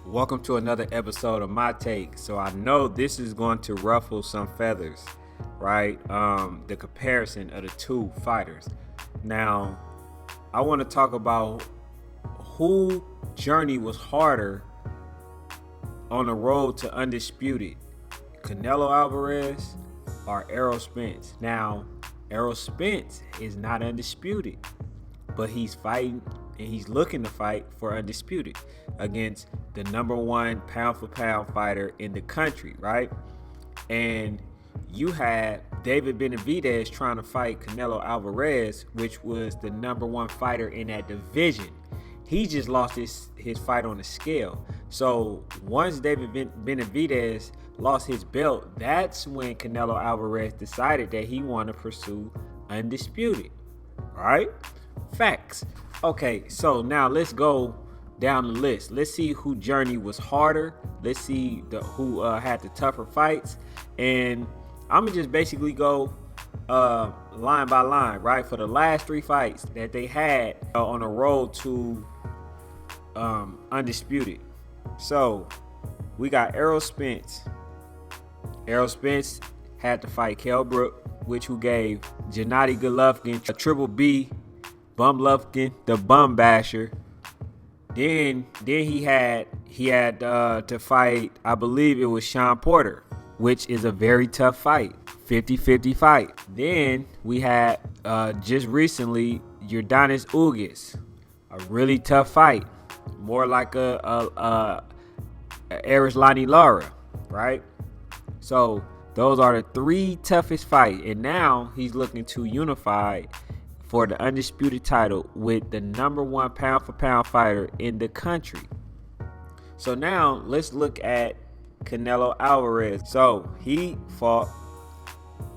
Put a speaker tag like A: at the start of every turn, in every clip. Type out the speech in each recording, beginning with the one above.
A: Welcome to another episode of My Take. So I know this is going to ruffle some feathers, right? The comparison of the two fighters. Now, I want to talk about who journey was harder on the road to undisputed, Canelo Alvarez or Errol Spence. Now, Errol Spence is not undisputed, but he's fighting and he's looking to fight for undisputed against the number one pound for pound fighter in the country, right? And you had David Benavidez trying to fight Canelo Alvarez, which was the number one fighter in that division. He just lost his fight on the scale. So once David Benavidez lost his belt, that's when Canelo Alvarez decided that he wanted to pursue undisputed. All right? Facts. Okay, so now let's go down the list. Let's see who journey was harder. Let's see who had the tougher fights. And I'm going to just basically go line by line, right? For the last three fights that they had on the road to undisputed. So we got Errol Spence. Errol Spence had to fight Kell Brook, who gave Gennady Golovkin a Triple B, Bum Lufkin, the Bum Basher. Then he had to fight, I believe it was Sean Porter, which is a very tough fight, 50-50 fight. Then we had just recently Yordenis Ugas, a really tough fight, more like a Erislandy Lara, right? So those are the three toughest fights, and now he's looking to unify for the undisputed title with the number one pound for pound fighter in the country. So now let's look at Canelo Alvarez. So he fought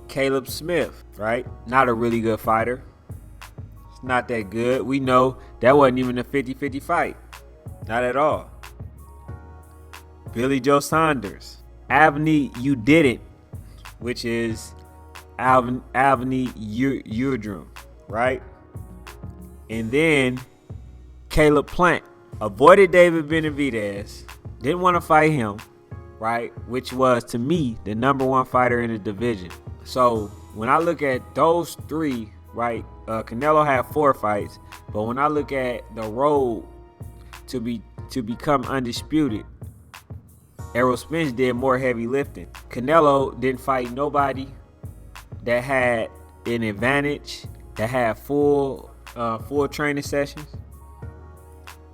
A: Caleb Smith, right? Not a really good fighter. It's not that good. We know that wasn't even a 50-50 fight. Not at all. Billy Joe Saunders. Avni You Didn't, which is Avni Yildirim, right? And then Caleb Plant avoided David Benavidez, didn't want to fight him, right? Which was, to me, the number one fighter in the division. So when I look at those three, right, Canelo had 4 fights, but when I look at the road to become undisputed, Errol Spence did more heavy lifting. Canelo didn't fight nobody that had an advantage, that had full training sessions.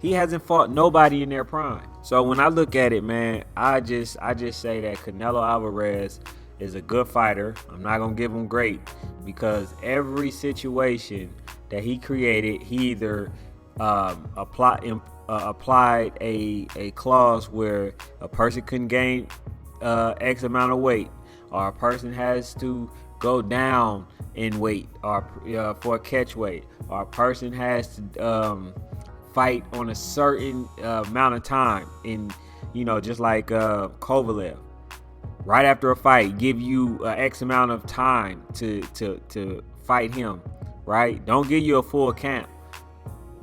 A: He hasn't fought nobody in their prime. So when I look at it, man, I just say that Canelo Alvarez is a good fighter. I'm not gonna give him great, because every situation that he created, he either applied a clause where a person couldn't gain X amount of weight, or a person has to go down in weight, or for a catch weight, or a person has to fight on a certain amount of time, in just like Kovalev, right after a fight, give you X amount of time to fight him, right? Don't give you a full camp,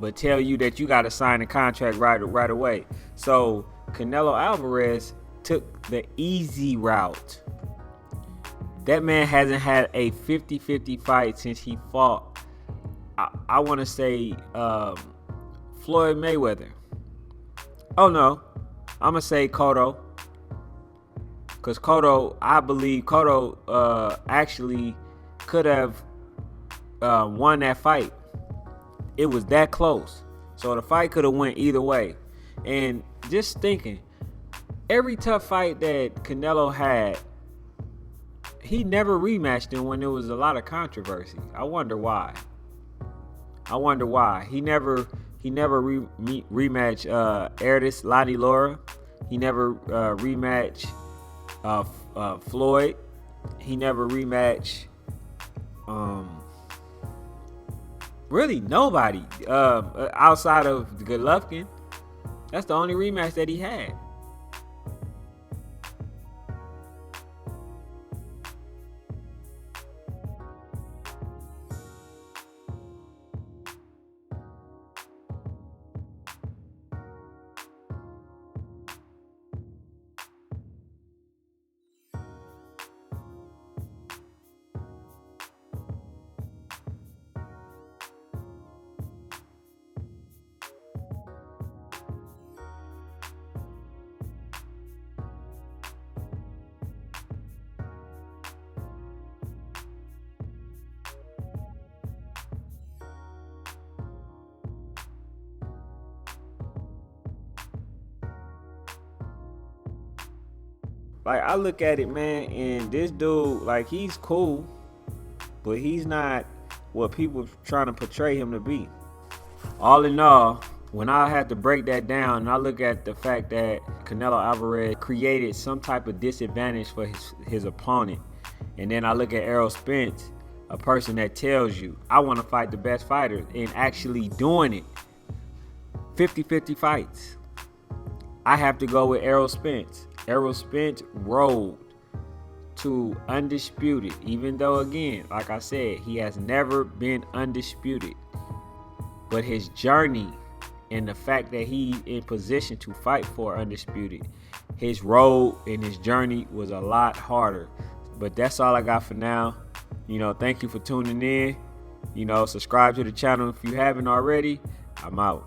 A: but tell you that you got to sign a contract right away. So Canelo Alvarez took the easy route. That man hasn't had a 50-50 fight since he fought, I want to say, Floyd Mayweather. Oh no, I'm going to say Cotto. Because I believe Cotto actually could have won that fight. It was that close. So the fight could have went either way. And just thinking, every tough fight that Canelo had, he never rematched him when there was a lot of controversy. I wonder why. He never rematched Erislandy Lara. He never rematched Floyd. He never rematched really nobody outside of Golovkin. That's the only rematch that he had. Like, I look at it, man, and this dude, like, he's cool, but he's not what people trying to portray him to be. All in all, when I had to break that down, and I look at the fact that Canelo Alverez created some type of disadvantage for his opponent, and then I look at Errol Spence, a person that tells you, I want to fight the best fighters, and actually doing it, 50-50 fights, I have to go with Errol Spence. Errol Spence rode to undisputed, even though, again, like I said, he has never been undisputed. But his journey and the fact that he's in position to fight for undisputed, his road and his journey was a lot harder. But that's all I got for now. Thank you for tuning in. Subscribe to the channel if you haven't already. I'm out.